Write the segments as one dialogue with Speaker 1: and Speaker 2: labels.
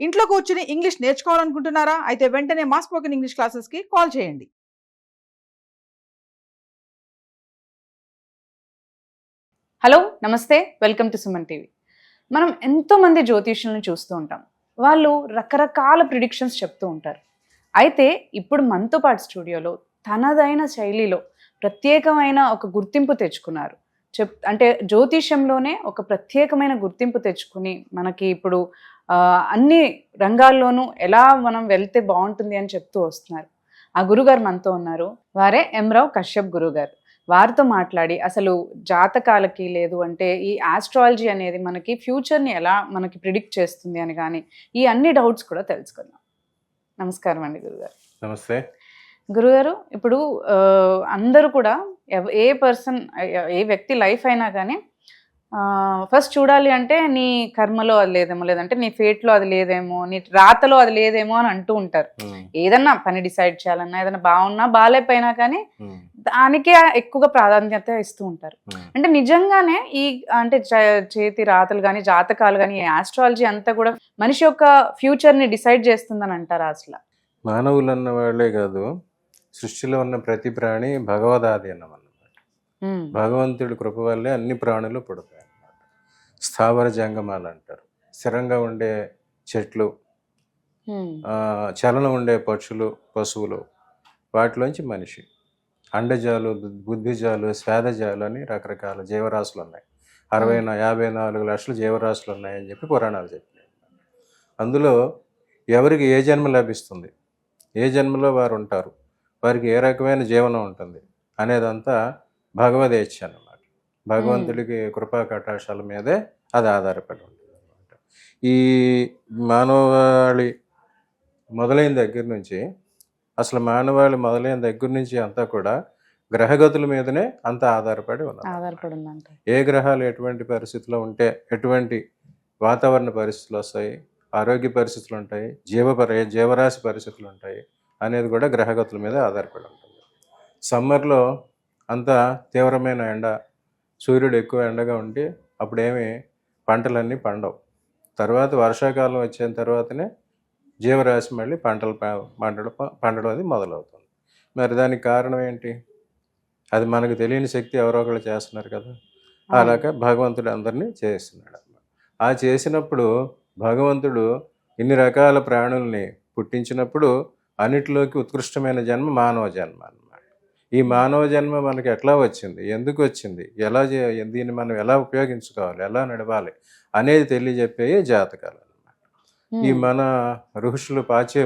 Speaker 1: ఇంట్లో కూర్చుని ఇంగ్లీష్ నేర్చుకోవాలనుకుంటున్నారా? అయితే వెంటనే మా స్పోకెన్ ఇంగ్లీష్ క్లాసెస్‌కి కాల్ చేయండి.
Speaker 2: హలో నమస్తే వెల్కమ్ టు సుమన్ టీవీ. మనం ఎంతోమంది జ్యోతిష్యులను చూస్తూ ఉంటాం. వాళ్ళు రకరకాల ప్రిడిక్షన్స్ చెప్తూ ఉంటారు. అయితే ఇప్పుడు మనతో పాటు స్టూడియోలో తనదైన శైలిలో ప్రత్యేకమైన ఒక గుర్తింపు తెచ్చుకున్నారు. అంటే జ్యోతిష్యంలోనే ఒక ప్రత్యేకమైన గుర్తింపు తెచ్చుకుని మనకి ఇప్పుడు అన్ని రంగాల్లోనూ ఎలా మనం వెళ్తే బాగుంటుంది అని చెప్తూ వస్తున్నారు. ఆ గురుగారు మనతో ఉన్నారు. వారే ఎమ్రావ్ కశ్యప్ గురుగారు. వారితో మాట్లాడి అసలు జాతకాలకి లేదు అంటే ఈ ఆస్ట్రాలజీ అనేది మనకి ఫ్యూచర్ని ఎలా మనకి ప్రిడిక్ట్ చేస్తుంది అని కానీ ఈ అన్ని డౌట్స్ కూడా తెలుసుకుందాం. నమస్కారం అండి గురుగారు.
Speaker 3: నమస్తే
Speaker 2: గురుగారు. ఇప్పుడు అందరూ కూడా ఏ పర్సన్ ఏ వ్యక్తి లైఫ్ అయినా కానీ ఫస్ట్ చూడాలి అంటే నీ కర్మలో అది లేదేమో, లేదంటే నీ ఫేట్లో అది లేదేమో, నీ రాతలో అది లేదేమో అని అంటూ ఉంటారు. ఏదన్నా పని డిసైడ్ చేయాలన్నా, ఏదన్నా బాగున్నా బాగాలేకపోయినా కానీ దానికే ఎక్కువగా ప్రాధాన్యత ఇస్తూ ఉంటారు. అంటే నిజంగానే ఈ అంటే చేతి రాతలు కానీ జాతకాలు కానీ ఆస్ట్రాలజీ అంతా కూడా మనిషి యొక్క ఫ్యూచర్ని డిసైడ్ చేస్తుందని అంటారా? అసలు
Speaker 3: మానవులు అన్న వాళ్ళే కాదు, సృష్టిలో ఉన్న ప్రతి ప్రాణి భగవదాది అన్నమాట. భగవంతుడి కృప వల్లే అన్ని ప్రాణులు పుడతాయి అన్నమాట. స్థావర జంగమాలు అంటారు. స్థిరంగా ఉండే చెట్లు, చలనం ఉండే పక్షులు, పశువులు, వాటిలోంచి మనిషి. అండజాలు, బుద్ధిజాలు, స్వేదజాలు అని రకరకాల జీవరాశులు ఉన్నాయి. 54 లక్షల జీవరాశులు ఉన్నాయని చెప్పి పురాణాలు చెప్పినాయి. అందులో ఎవరికి ఏ జన్మ లభిస్తుంది, ఏ జన్మలో వారు ఉంటారు, వారికి ఏ రకమైన జీవనం ఉంటుంది అనేదంతా భగవదేచ్ఛ అన్నమాట. భగవంతుడికి కృపా కటాక్షాల మీదే అది ఆధారపడి ఉంటుంది అన్నమాట. ఈ మానవాళి మొదలైన దగ్గర నుంచి, అసలు మానవాళి మొదలైన దగ్గర నుంచి అంతా కూడా గ్రహగతుల మీదనే అంతా ఆధారపడి ఉన్నారు. ఏ గ్రహాలు ఎటువంటి పరిస్థితుల్లో ఉంటే ఎటువంటి వాతావరణ పరిస్థితులు వస్తాయి, ఆరోగ్య పరిస్థితులు ఉంటాయి, జీవరాశి పరిస్థితులు ఉంటాయి అనేది కూడా గ్రహగతుల మీద ఆధారపడి ఉంటుంది. సమ్మర్లో అంతా తీవ్రమైన ఎండ, సూర్యుడు ఎక్కువ ఎండగా ఉంటే అప్పుడేమి పంటలన్నీ పండవు. తర్వాత వర్షాకాలం వచ్చిన తర్వాతనే జీవరాశి మళ్ళీ పండడం అది మొదలవుతుంది. మరి దానికి కారణం ఏంటి? అది మనకు తెలియని శక్తి ఎవరో ఒకళ్ళు చేస్తున్నారు కదా. అలాగా భగవంతుడు అందరినీ చేస్తున్నాడు అన్నమాట. ఆ చేసినప్పుడు భగవంతుడు ఇన్ని రకాల ప్రాణుల్ని పుట్టించినప్పుడు అన్నిటిలోకి ఉత్కృష్టమైన జన్మ మానవ జన్మ అన్నమాట. ఈ మానవ జన్మ మనకి ఎట్లా వచ్చింది, ఎందుకు వచ్చింది, దీన్ని మనం ఎలా ఉపయోగించుకోవాలి, ఎలా నడవాలి అనేది తెలియజెప్పే జాతకాలు అన్నమాట. ఈ మన ఋషులు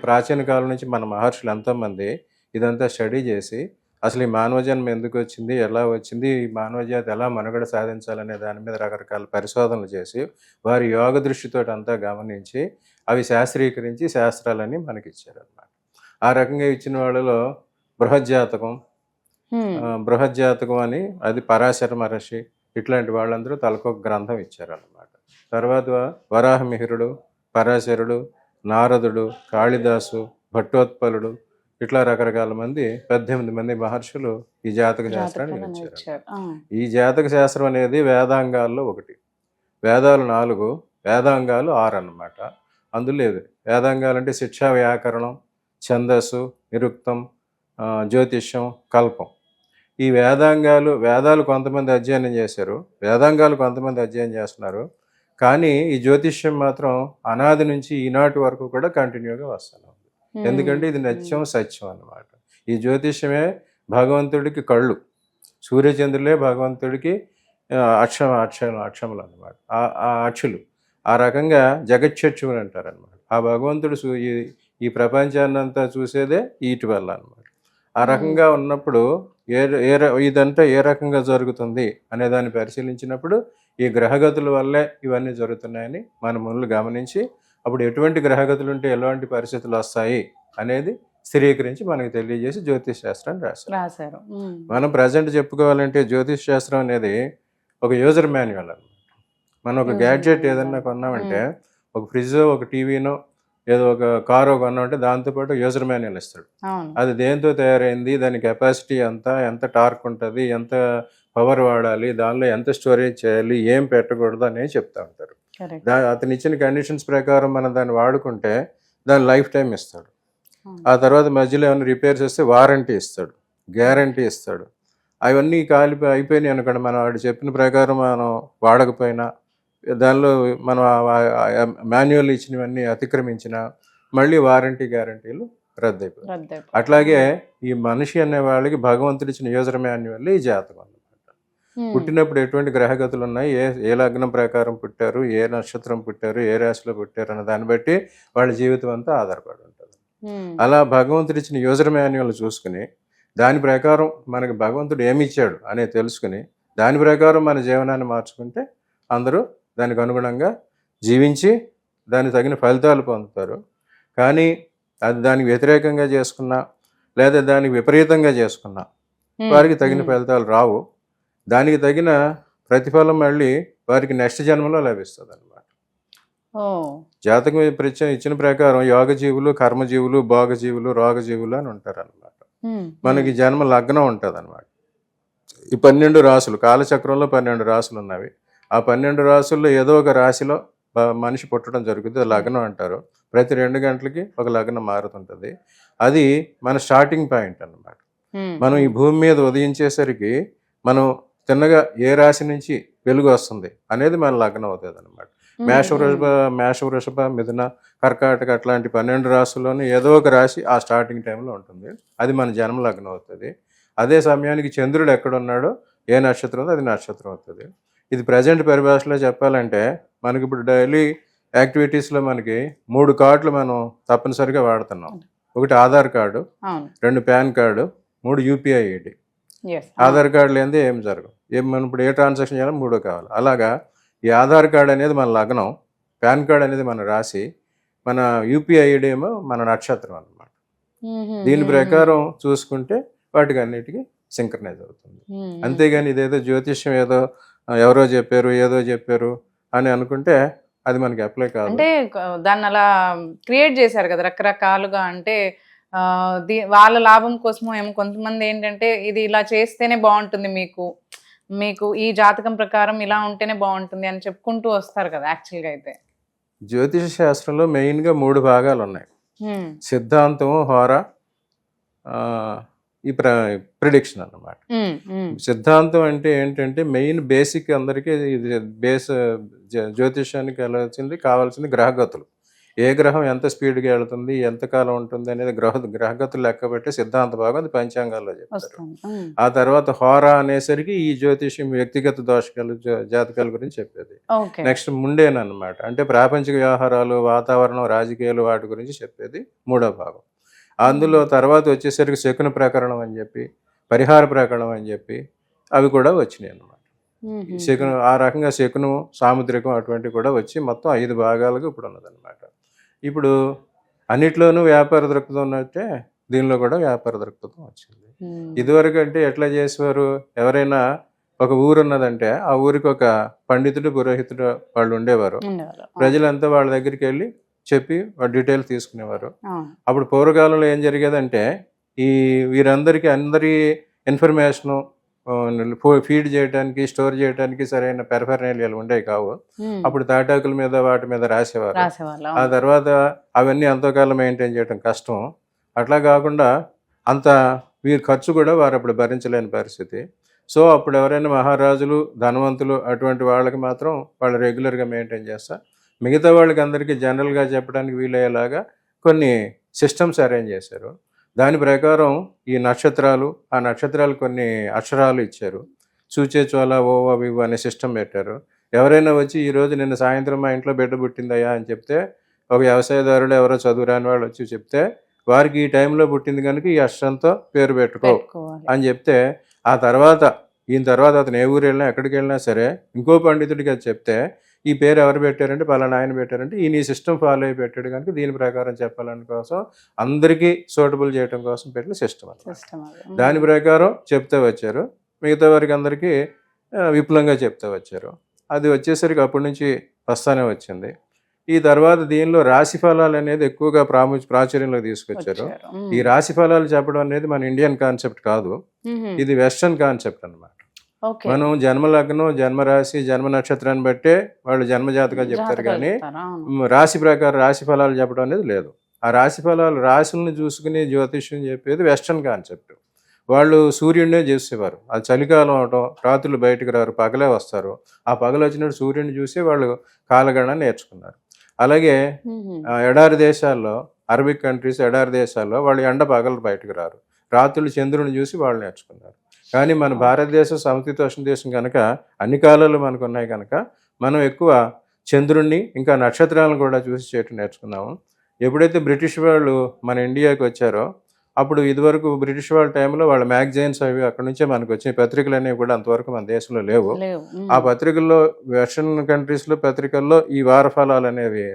Speaker 3: ప్రాచీన కాలం నుంచి మన మహర్షులు ఎంతోమంది ఇదంతా స్టడీ చేసి అసలు ఈ మానవ జన్మ ఎందుకు వచ్చింది, ఎలా వచ్చింది, ఈ మానవ జాతి ఎలా మనుగడ సాధించాలనే దాని మీద రకరకాల పరిశోధనలు చేసి వారి యోగ దృష్టితో అంతా గమనించి అవి శాస్త్రీకరించి శాస్త్రాలని మనకి ఇచ్చారన్నమాట. ఆ రకంగా ఇచ్చిన వాళ్ళలో బృహజ్జాతకం అని, అది పరాశర మహర్షి ఇట్లాంటి వాళ్ళందరూ తలకొక గ్రంథం ఇచ్చారన్నమాట. తర్వాత వరాహమిహిరుడు, పరాశరుడు, నారదుడు, కాళిదాసు, భట్టోత్పలుడు ఇట్లా రకరకాల మంది 18 మంది మహర్షులు ఈ జాతక శాస్త్రాన్ని ఇచ్చారు. ఈ జాతక శాస్త్రం అనేది వేదాంగాల్లో ఒకటి. వేదాలు 4, వేదాంగాలు 6 అన్నమాట. అందులో వేదాంగాలు అంటే శిక్షా, వ్యాకరణం, ఛందస్సు, నిరుక్తం, జ్యోతిష్యం, కల్పం. ఈ వేదాలు కొంతమంది అధ్యయనం చేశారు, వేదాంగాలు కొంతమంది అధ్యయనం చేస్తున్నారు. కానీ ఈ జ్యోతిష్యం మాత్రం అనాది నుంచి ఈనాటి వరకు కూడా కంటిన్యూగా వస్తున్నాం. ఎందుకంటే ఇది నిత్యం సత్యం అన్నమాట. ఈ జ్యోతిష్యమే భగవంతుడికి కళ్ళు, సూర్యచంద్రులే భగవంతుడికి అక్షములు అన్నమాట. ఆ అక్షులు ఆ రకంగా జగచ్చక్షువులు అంటారు అన్నమాట. ఆ భగవంతుడు ఈ ప్రపంచాన్నంతా చూసేదే వీటి వల్ల అన్నమాట. ఆ రకంగా ఉన్నప్పుడు ఇదంతా ఏ రకంగా జరుగుతుంది అనే దాన్ని పరిశీలించినప్పుడు ఈ గ్రహగతుల వల్లే ఇవన్నీ జరుగుతున్నాయని మన ముందు గమనించి అప్పుడు ఎటువంటి గ్రహగతులు ఉంటే ఎలాంటి పరిస్థితులు వస్తాయి అనేది స్థిరీకరించి మనకి తెలియజేసి జ్యోతిష్ శాస్త్రాన్ని రాశారు. మనం ప్రజెంట్ చెప్పుకోవాలంటే జ్యోతిష్ శాస్త్రం అనేది ఒక యూజర్ మాన్యువల్ అన్నమాట. మనం ఒక గ్యాడ్జెట్ ఏదన్నా కొన్నామంటే, ఒక ఫ్రిడ్జ్, ఒక టీవీనో, ఏదో ఒక కారు కొన్నామంటే దాంతోపాటు యూజర్ మాన్యువల్ ఇస్తాడు. అది దేంతో తయారైంది, దాని కెపాసిటీ ఎంత టార్క్ ఉంటుంది, ఎంత పవర్ వాడాలి, దానిలో ఎంత స్టోరేజ్ చేయాలి, ఏం పెట్టకూడదు అనేది చెప్తా ఉంటారు.
Speaker 2: కరెక్ట్.
Speaker 3: అతను ఇచ్చిన కండిషన్స్ ప్రకారం మనం దాన్ని వాడుకుంటే దాని లైఫ్ టైం ఇస్తాడు. ఆ తర్వాత మధ్యలో ఏమైనా రిపేర్స్ వస్తే వారంటీ ఇస్తాడు, గ్యారంటీ ఇస్తాడు. అవన్నీ అయిపోయినాయి అనుకోండి, మనం వాడు చెప్పిన ప్రకారం మనం వాడకపోయినా, దానిలో మనం మాన్యువల్ ఇచ్చినవన్నీ అతిక్రమించిన మళ్ళీ వారంటీ గ్యారంటీలు రద్దయిపోయి. అట్లాగే ఈ మనిషి అనే వాళ్ళకి భగవంతుడు ఇచ్చిన యూజర్ మాన్యువల్ ఈ జాతకం అన్నమాట. పుట్టినప్పుడు ఎటువంటి గ్రహగతులు ఉన్నాయి, ఏ లగ్నం ప్రకారం పుట్టారు, ఏ నక్షత్రం పుట్టారు, ఏ రాశిలో పుట్టారు అన్న దాన్ని బట్టి వాళ్ళ జీవితం అంతా ఆధారపడి ఉంటుంది. అలా భగవంతుడు ఇచ్చిన యూజర్ మాన్యువల్ చూసుకుని దాని ప్రకారం మనకి భగవంతుడు ఏమి ఇచ్చాడు అనేది తెలుసుకుని దాని ప్రకారం మన జీవనాన్ని మార్చుకుంటే అందరూ దానికి అనుగుణంగా జీవించి దానికి తగిన ఫలితాలు పొందుతారు. కానీ అది దానికి వ్యతిరేకంగా చేసుకున్నా లేదా దానికి విపరీతంగా చేసుకున్నా వారికి తగిన ఫలితాలు రావు. దానికి తగిన ప్రతిఫలం మళ్ళీ వారికి నెక్స్ట్ జన్మలో లభిస్తుంది అనమాట. జాతకం ఇచ్చిన ప్రకారం యోగజీవులు, కర్మజీవులు, భోగజీవులు, రోగజీవులు అని ఉంటారు అనమాట. మనకి జన్మ లగ్నం ఉంటుంది అనమాట. ఈ 12 రాసులు, కాలచక్రంలో 12 రాసులు ఉన్నవి. ఆ 12 రాసుల్లో ఏదో ఒక రాశిలో మనిషి పుట్టడం జరుగుతుంది, లగ్నం అంటారు. ప్రతి 2 గంటలకి ఒక లగ్నం మారుతుంటుంది. అది మన స్టార్టింగ్ పాయింట్ అన్నమాట. మనం ఈ భూమి మీద ఉదయించేసరికి మనం తిన్నగా ఏ రాశి నుంచి వెలుగు వస్తుంది అనేది మన లగ్నం అవుతుంది అనమాట. మేష వృషభ మిథున కర్కాటక అట్లాంటి 12 రాశుల్లోనే ఏదో ఒక రాశి ఆ స్టార్టింగ్ టైంలో ఉంటుంది. అది మన జన్మ లగ్నం అవుతుంది. అదే సమయానికి చంద్రుడు ఎక్కడున్నాడో, ఏ నక్షత్రం ఉందో అది నక్షత్రం అవుతుంది. ఇది ప్రజెంట్ పరిభాషలో చెప్పాలంటే మనకి ఇప్పుడు డైలీ యాక్టివిటీస్లో మనకి 3 కార్డులు మనం తప్పనిసరిగా వాడుతున్నాం. 1 Aadhaar card, 2 pan card, 3 UPI ID. Aadhaar card లేనిదే ఏం జరగదు. మనం ఇప్పుడు ఏ ట్రాన్సాక్షన్ చేయాలో 3 కావాలి. అలాగా ఈ ఆధార్ కార్డు అనేది మన లగ్నం, పాన్ కార్డు అనేది మన రాశి, మన యూపీఐ ఐడి ఏమో మన నక్షత్రం అన్నమాట. దీని ప్రకారం చూసుకుంటే వాటికి అన్నిటికీ సింక్రనైజ్ అవుతుంది. అంతేగాని ఇదేదో జ్యోతిష్యం ఏదో ఎవరో చెప్పారు ఏదో చెప్పారు అని అనుకుంటే అది మనకి అప్లై కాదు.
Speaker 2: అంటే దాన్ని అలా క్రియేట్ చేశారు కదా రకరకాలుగా. అంటే వాళ్ళ లాభం కోసమో ఏమో కొంతమంది ఏంటంటే ఇది ఇలా చేస్తేనే బాగుంటుంది, మీకు ఈ జాతకం ప్రకారం ఇలా ఉంటేనే బాగుంటుంది అని చెప్పుకుంటూ వస్తారు కదా. యాక్చువల్గా అయితే
Speaker 3: జ్యోతిష శాస్త్రంలో మెయిన్గా 3 భాగాలు ఉన్నాయి. సిద్ధాంతం, హోర, ఈ ప్రిడిక్షన్ అన్నమాట. సిద్ధాంతం అంటే ఏంటంటే మెయిన్ బేసిక్ అందరికీ ఇది జ్యోతిషానికి కావాల్సింది గ్రహగతులు. ఏ గ్రహం ఎంత స్పీడ్గా వెళుతుంది, ఎంతకాలం ఉంటుంది అనేది గ్రహగతులు లెక్క పెట్టి సిద్ధాంత భాగం అది పంచాంగాల్లో చెప్తారు. ఆ తర్వాత హోరా అనేసరికి ఈ జ్యోతిష్యం వ్యక్తిగత దోషకాలు జాతకాల గురించి చెప్పేది. నెక్స్ట్ ముండేనమాట, అంటే ప్రాపంచిక వ్యవహారాలు, వాతావరణం, రాజకీయాలు వాటి గురించి చెప్పేది 3వ భాగం. అందులో తర్వాత వచ్చేసరికి శకున ప్రకరణం అని చెప్పి, పరిహార ప్రకరణం అని చెప్పి అవి కూడా వచ్చినాయి అన్నమాట. శకునం ఆ రకంగా శకునం, సాముద్రికం అటువంటివి కూడా వచ్చి మొత్తం 5 భాగాలుగా ఇప్పుడు ఉన్నదన్నమాట. ఇప్పుడు అన్నిట్లోనూ వ్యాపార దృక్పథం ఉన్నట్టే దీనిలో కూడా వ్యాపార దృక్పథం వచ్చింది. ఇదివరకు అంటే ఎట్లా చేసేవారు, ఎవరైనా ఒక ఊరు ఉన్నదంటే ఆ ఊరికి ఒక పండితుడు, పురోహితుడు వాళ్ళు ఉండేవారు. ప్రజలంతా వాళ్ళ దగ్గరికి వెళ్ళి చెప్పి డీటెయిల్ తీసుకునేవారు. అప్పుడు పూర్వకాలంలో ఏం జరిగేదంటే వీరందరికీ అందరి ఇన్ఫర్మేషను ఫీడ్ చేయడానికి, స్టోర్ చేయడానికి సరైన పెరఫెర్నేలియాలు ఉండేవి కావు. అప్పుడు తాటాకుల మీద వాటి మీద రాసేవారు. ఆ తర్వాత అవన్నీ అంతకాలం మెయింటైన్ చేయడం కష్టం. అట్లా కాకుండా అంత వీరి ఖర్చు కూడా వారు అప్పుడు భరించలేని పరిస్థితి. సో అప్పుడు ఎవరైనా మహారాజులు, ధనవంతులు అటువంటి వాళ్ళకి మాత్రం వాళ్ళు రెగ్యులర్గా మెయింటైన్ చేస్తారు. మిగతా వాళ్ళకి అందరికీ జనరల్గా చెప్పడానికి వీలయ్యేలాగా కొన్ని సిస్టమ్స్ అరేంజ్ చేశారు. దాని ప్రకారం ఈ నక్షత్రాలు, ఆ నక్షత్రాలు కొన్ని అక్షరాలు ఇచ్చారు. చూచే చోళ ఓవా వివ్ అనే సిస్టమ్ పెట్టారు. ఎవరైనా వచ్చి ఈరోజు నిన్న సాయంత్రం మా ఇంట్లో బిడ్డ పుట్టిందయ్యా అని చెప్తే, ఒక వ్యవసాయదారుడు ఎవరో చదువురాని వాళ్ళు వచ్చి చెప్తే వారికి ఈ టైంలో పుట్టింది కనుక ఈ అక్షరంతో పేరు పెట్టుకో అని చెప్తే, ఆ తర్వాత ఈయన తర్వాత అతను ఏ ఊరు వెళ్ళినా ఎక్కడికి వెళ్ళినా సరే ఇంకో పండితుడికి అది చెప్తే ఈ పేరు ఎవరు పెట్టారంటే పలానా ఆయన పెట్టారంటే ఈయన ఈ సిస్టమ్ ఫాలో అయి పెట్టాడు కనుక దీని ప్రకారం చెప్పాలని కోసం అందరికీ సూటబుల్ చేయడం కోసం పెట్టిన సిస్టమ్ అన్నమాట. దాని ప్రకారం చెప్తూ వచ్చారు. మిగతా వారికి అందరికీ విపులంగా చెప్తూ వచ్చారు. అది వచ్చేసరికి అప్పటి నుంచి వస్తానే వచ్చింది. ఈ తర్వాత దీనిలో రాశి ఫలాలు అనేది ఎక్కువగా ప్రాచుర్యంలోకి తీసుకొచ్చారు. ఈ రాశి ఫలాలు చెప్పడం అనేది మన ఇండియన్ కాన్సెప్ట్ కాదు, ఇది వెస్టర్న్ కాన్సెప్ట్ అన్నమాట.
Speaker 2: ఓకే.
Speaker 3: మనం జన్మ లగ్నం, జన్మ రాశి, జన్మ నక్షత్రాన్ని బట్టే వాళ్ళు జన్మ జాతకాలు చెప్తారు
Speaker 2: జాతకాలు
Speaker 3: కానీ
Speaker 2: చెప్తారా? అవును.
Speaker 3: రాశి ప్రకారం రాశి ఫలాలు చెప్పడం అనేది లేదు. ఆ రాశి ఫలాలు రాశులను చూసుకుని జ్యోతిష్యం చెప్పేది వెస్టర్న్ కాన్సెప్ట్. వాళ్ళు సూర్యుడినే చేసేవారు. అది చలికాలం అవటం, రాత్రులు బయటకు రారు, పగలే వస్తారు. ఆ పగలు వచ్చినప్పుడు సూర్యుడిని చూసి వాళ్ళు కాలగణన నేర్చుకున్నారు. అలాగే
Speaker 2: మ్మ్.
Speaker 3: ఎడారి దేశాల్లో, అరబిక్ కంట్రీస్ ఎడారి దేశాల్లో వాళ్ళు ఎండ పగలు బయటకు రారు, రాత్రులు చంద్రుని చూసి వాళ్ళు నేర్చుకున్నారు. కానీ మన భారతదేశం సమశీతోష్ణ దేశం కనుక అన్ని కాలాలు మనకు ఉన్నాయి కనుక మనం ఎక్కువ చంద్రుణ్ణి ఇంకా నక్షత్రాలను కూడా చూసి చేయటం నేర్చుకున్నాము. ఎప్పుడైతే బ్రిటిష్ వాళ్ళు మన ఇండియాకి వచ్చారో అప్పుడు ఇదివరకు బ్రిటిష్ వాళ్ళ టైంలో వాళ్ళ మ్యాగజైన్స్ అవి అక్కడి నుంచే మనకు వచ్చినాయి. పత్రికలు అనేవి కూడా అంతవరకు మన దేశంలో లేవు.
Speaker 2: లేవు.
Speaker 3: ఆ పత్రికల్లో వెస్టర్న్ కంట్రీస్లో పత్రికల్లో ఈ వార ఫలాలు అనేవి,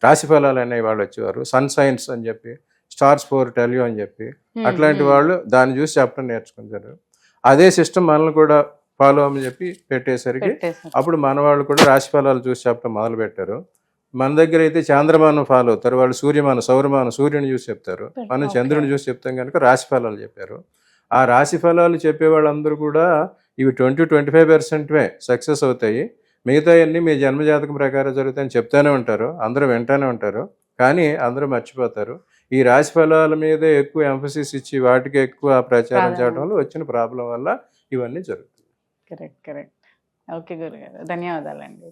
Speaker 3: రాశి ఫలాలు అనేవి వాళ్ళు వచ్చేవారు. సన్ సైన్స్ అని చెప్పి, స్టార్స్ ఫోర్ టెల్ యూ అని చెప్పి అట్లాంటి వాళ్ళు దాన్ని చూసి చెప్పడం నేర్చుకుంటారు. అదే సిస్టమ్ మనల్ని కూడా ఫాలో అని చెప్పి పెట్టేసరికి
Speaker 2: పెట్టేశారు.
Speaker 3: అప్పుడు మన వాళ్ళు కూడా రాశి ఫలాలు చూసి చెప్పడం మొదలు పెట్టారు. మన దగ్గర అయితే చాంద్రమానం ఫాలో అవుతారు, వాళ్ళు సూర్యమానం, సౌరమానం, సూర్యుని చూసి చెప్తారు. మనం చంద్రుని చూసి చెప్తాం కనుక రాశి ఫలాలు చెప్పారు. ఆ రాశి ఫలాలు చెప్పే వాళ్ళందరూ కూడా ఇవి 20-25% సక్సెస్ అవుతాయి. మిగతా అన్నీ మీ జన్మజాతకం ప్రకారం జరుగుతాయని చెప్తానే ఉంటారు, అందరూ వింటానే ఉంటారు. కానీ అందరూ మర్చిపోతారు. ఈ రాశి ఫలాల మీదే ఎక్కువ ఎంఫసిస్ ఇచ్చి వాటికి ఎక్కువ ప్రచారం చేయడం వల్ల వచ్చిన ప్రాబ్లం వల్ల ఇవన్నీ జరుగుతాయి.
Speaker 2: కరెక్ట్. ఓకే గురుగారు, ధన్యవాదాలండి.